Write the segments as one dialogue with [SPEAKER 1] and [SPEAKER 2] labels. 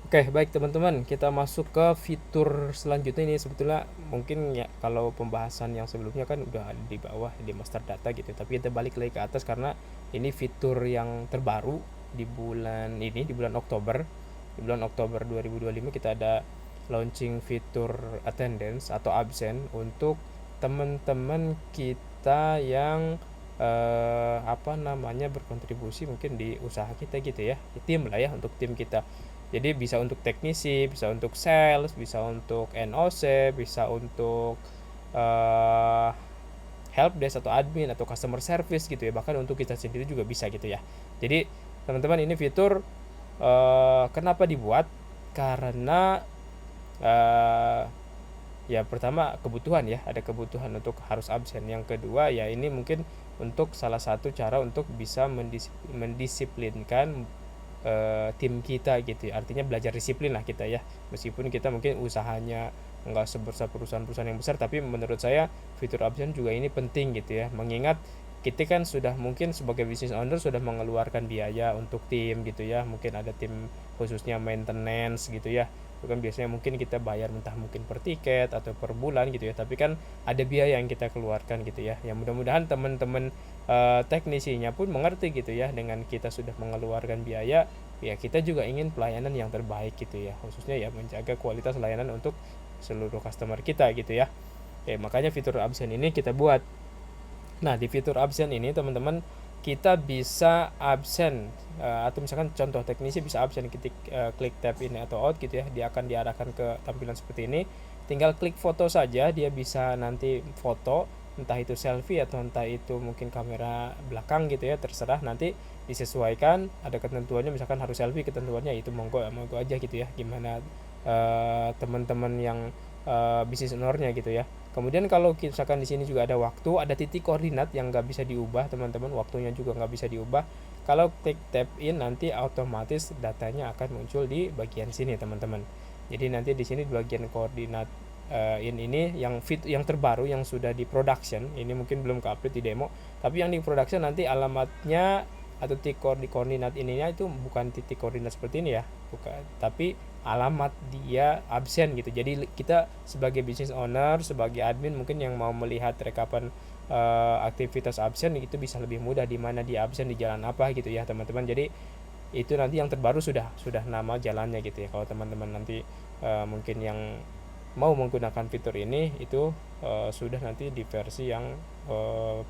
[SPEAKER 1] Oke, baik teman-teman, kita masuk ke fitur selanjutnya. Ini sebetulnya mungkin ya kalau pembahasan yang sebelumnya kan udah ada di bawah di master data gitu, tapi kita balik lagi ke atas karena ini fitur yang terbaru di bulan ini, di bulan Oktober. Di bulan Oktober 2025 kita ada launching fitur attendance atau absen untuk teman-teman kita yang apa namanya berkontribusi mungkin di usaha kita gitu ya, di tim lah ya, untuk tim kita. Jadi bisa untuk teknisi, bisa untuk sales, bisa untuk NOC, bisa untuk uh, help desk atau admin atau customer service gitu ya. Bahkan untuk kita sendiri juga bisa gitu ya. Jadi teman-teman, ini fitur kenapa dibuat? Karena uh, ya pertama kebutuhan ya, ada kebutuhan untuk harus absen. Yang kedua ya ini mungkin untuk salah satu cara untuk bisa mendisiplinkan tim kita gitu ya. Artinya belajar disiplin lah kita ya, meskipun kita mungkin usahanya nggak sebesar perusahaan-perusahaan yang besar, tapi menurut saya fitur absen juga ini penting gitu ya, mengingat kita kan sudah mungkin sebagai business owner sudah mengeluarkan biaya untuk tim gitu ya, mungkin ada tim khususnya maintenance gitu ya. Itu kan biasanya mungkin kita bayar entah mungkin per tiket atau per bulan gitu ya, tapi kan ada biaya yang kita keluarkan gitu ya. Yang mudah-mudahan teman-teman teknisinya pun mengerti gitu ya, dengan kita sudah mengeluarkan biaya ya kita juga ingin pelayanan yang terbaik gitu ya, khususnya ya menjaga kualitas layanan untuk seluruh customer kita gitu ya. Makanya fitur absen ini kita buat. Nah, di fitur absen ini teman-teman kita bisa absen atau misalkan contoh teknisi bisa absen, ketik klik tab in atau out gitu ya, dia akan diarahkan ke tampilan seperti ini. Tinggal klik foto saja, dia bisa nanti foto, entah itu selfie atau entah itu mungkin kamera belakang gitu ya, terserah nanti disesuaikan. Ada ketentuannya, misalkan harus selfie, ketentuannya itu monggo monggo aja gitu ya, gimana teman-teman yang bisnis ownernya gitu ya. Kemudian kalau misalkan di sini juga ada waktu, ada titik koordinat yang nggak bisa diubah teman-teman, waktunya juga nggak bisa diubah. Kalau klik tap in nanti otomatis datanya akan muncul di bagian sini teman-teman. Jadi nanti di sini di bagian koordinat ini yang terbaru yang sudah di production, ini mungkin belum ke-update di demo, tapi yang di production nanti alamatnya atau titik koordinat ininya itu bukan titik koordinat seperti ini ya, bukan, tapi alamat dia absen gitu. Jadi kita sebagai business owner, sebagai admin mungkin yang mau melihat rekapan aktivitas absen itu bisa lebih mudah, di mana dia absen di jalan apa gitu ya teman-teman. Jadi itu nanti yang terbaru sudah nama jalannya gitu ya. Kalau teman-teman nanti mungkin yang mau menggunakan fitur ini itu sudah nanti di versi yang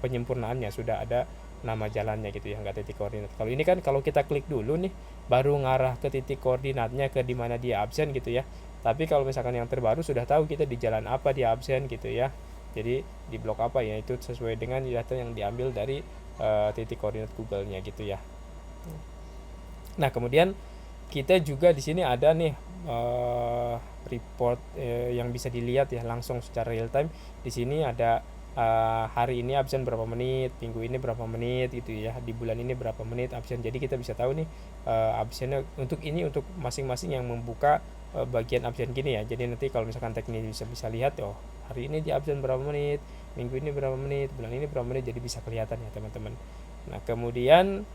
[SPEAKER 1] penyempurnaannya sudah ada nama jalannya gitu ya, nggak titik koordinat. Kalau ini kan kalau kita klik dulu nih baru ngarah ke titik koordinatnya ke dimana dia absen gitu ya. Tapi kalau misalkan yang terbaru sudah tahu kita di jalan apa dia absen gitu ya. Jadi di blok apa ya, itu sesuai dengan data yang diambil dari titik koordinat Google-nya gitu ya. Nah, kemudian kita juga di sini ada nih report yang bisa dilihat ya langsung secara real time. Di sini ada hari ini absen berapa menit, minggu ini berapa menit gitu ya, di bulan ini berapa menit absen. Jadi kita bisa tahu nih absennya untuk ini, untuk masing-masing yang membuka bagian absen gini ya. Jadi nanti kalau misalkan teknis bisa lihat, oh hari ini di absen berapa menit, minggu ini berapa menit, bulan ini berapa menit, jadi bisa kelihatan ya teman-teman. Nah, kemudian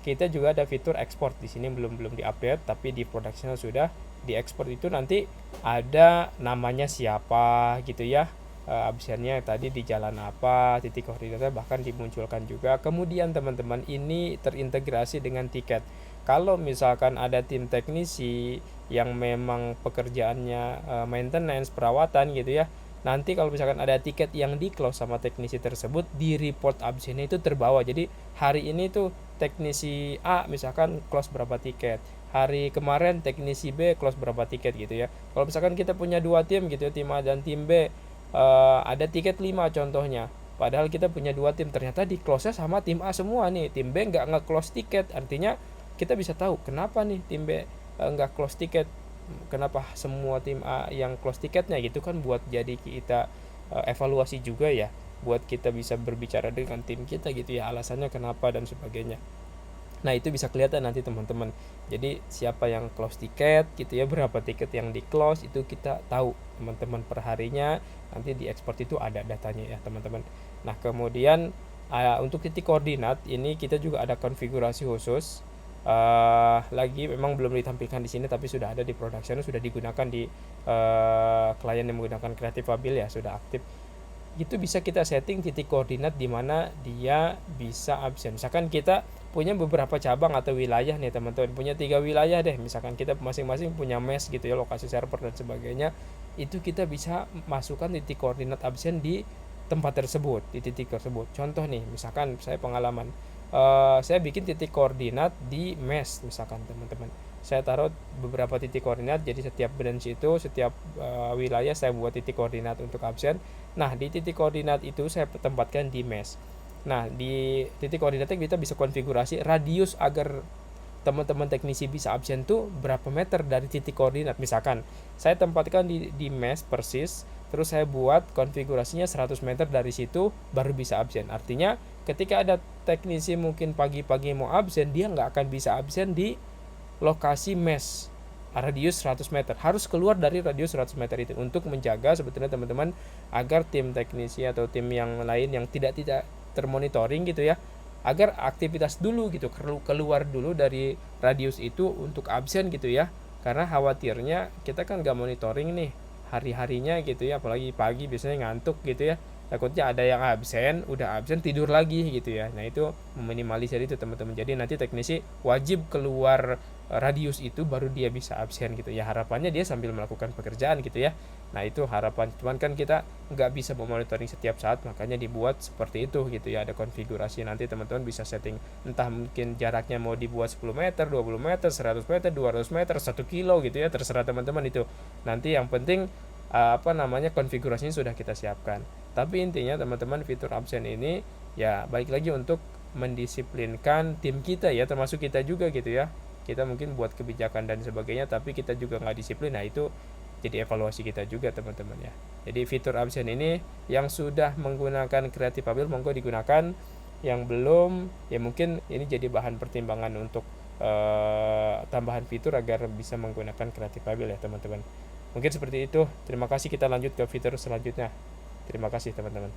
[SPEAKER 1] kita juga ada fitur export. Di sini belum diupdate, tapi di production sudah. Di export itu nanti ada namanya siapa gitu ya, absennya tadi di jalan apa, titik koordinatnya bahkan dimunculkan juga. Kemudian teman-teman, ini terintegrasi dengan tiket. Kalau misalkan ada tim teknisi yang memang pekerjaannya maintenance, perawatan gitu ya, nanti kalau misalkan ada tiket yang di close sama teknisi tersebut, di report absennya itu terbawa. Jadi hari ini tuh teknisi A misalkan close berapa tiket, hari kemarin teknisi B close berapa tiket gitu ya. Kalau misalkan kita punya dua tim gitu ya, tim A dan tim B, ada tiket 5 contohnya, padahal kita punya dua tim, ternyata di close nya sama tim A semua nih, tim B nggak nge-close tiket. Artinya kita bisa tahu kenapa nih tim B nggak close tiket, kenapa semua tim A yang close tiketnya gitu kan, buat jadi kita evaluasi juga ya, buat kita bisa berbicara dengan tim kita gitu ya, alasannya kenapa dan sebagainya. Nah, itu bisa kelihatan nanti teman-teman. Jadi siapa yang close tiket gitu ya, berapa tiket yang di close itu kita tahu teman-teman perharinya. Nanti di export itu ada datanya ya teman-teman. Nah, kemudian untuk titik koordinat ini kita juga ada konfigurasi khusus. lagi memang belum ditampilkan di sini tapi sudah ada di production, sudah digunakan di klien yang menggunakan Creative Abil ya, sudah aktif. Itu bisa kita setting titik koordinat di mana dia bisa absen. Misalkan kita punya beberapa cabang atau wilayah nih teman-teman, punya 3 wilayah deh, misalkan kita masing-masing punya mesh gitu ya, lokasi server dan sebagainya. Itu kita bisa masukkan titik koordinat absen di tempat tersebut, di titik tersebut. Contoh nih, misalkan saya pengalaman, saya bikin titik koordinat di mesh misalkan teman-teman, saya taruh beberapa titik koordinat, jadi setiap branch itu, setiap wilayah saya buat titik koordinat untuk absen. Nah di titik koordinat itu saya tempatkan di mesh. Nah di titik koordinatnya kita bisa konfigurasi radius agar teman-teman teknisi bisa absen tuh berapa meter dari titik koordinat. Misalkan saya tempatkan di mesh persis, terus saya buat konfigurasinya 100 meter dari situ baru bisa absen. Artinya ketika ada teknisi mungkin pagi-pagi mau absen, dia nggak akan bisa absen di lokasi mesh radius 100 meter, harus keluar dari radius 100 meter itu untuk menjaga sebetulnya teman-teman agar tim teknisi atau tim yang lain yang tidak termonitoring gitu ya, agar aktivitas dulu gitu, keluar dulu dari radius itu untuk absen gitu ya, karena khawatirnya kita kan nggak monitoring nih hari-harinya gitu ya, apalagi pagi biasanya ngantuk gitu ya, takutnya ada yang absen, udah absen tidur lagi gitu ya. Nah itu meminimalisir itu teman-teman, jadi nanti teknisi wajib keluar radius itu baru dia bisa absen gitu ya, harapannya dia sambil melakukan pekerjaan gitu ya. Nah itu harapan, cuman kan kita nggak bisa memonitoring setiap saat, makanya dibuat seperti itu gitu ya, ada konfigurasi, nanti teman-teman bisa setting entah mungkin jaraknya mau dibuat 10 meter, 20 meter, 100 meter, 200 meter, 1 kilo gitu ya, terserah teman-teman itu. Nanti yang penting konfigurasinya sudah kita siapkan. Tapi intinya teman-teman, fitur absen ini ya baik lagi untuk mendisiplinkan tim kita ya, termasuk kita juga gitu ya. Kita mungkin buat kebijakan dan sebagainya tapi kita juga nggak disiplin, nah itu jadi evaluasi kita juga teman-teman ya. Jadi fitur absen ini yang sudah menggunakan Creative Abil monggo digunakan, yang belum ya mungkin ini jadi bahan pertimbangan untuk tambahan fitur agar bisa menggunakan Creative Abil ya teman-teman. Mungkin seperti itu. Terima kasih, kita lanjut ke fitur selanjutnya. Terima kasih teman-teman.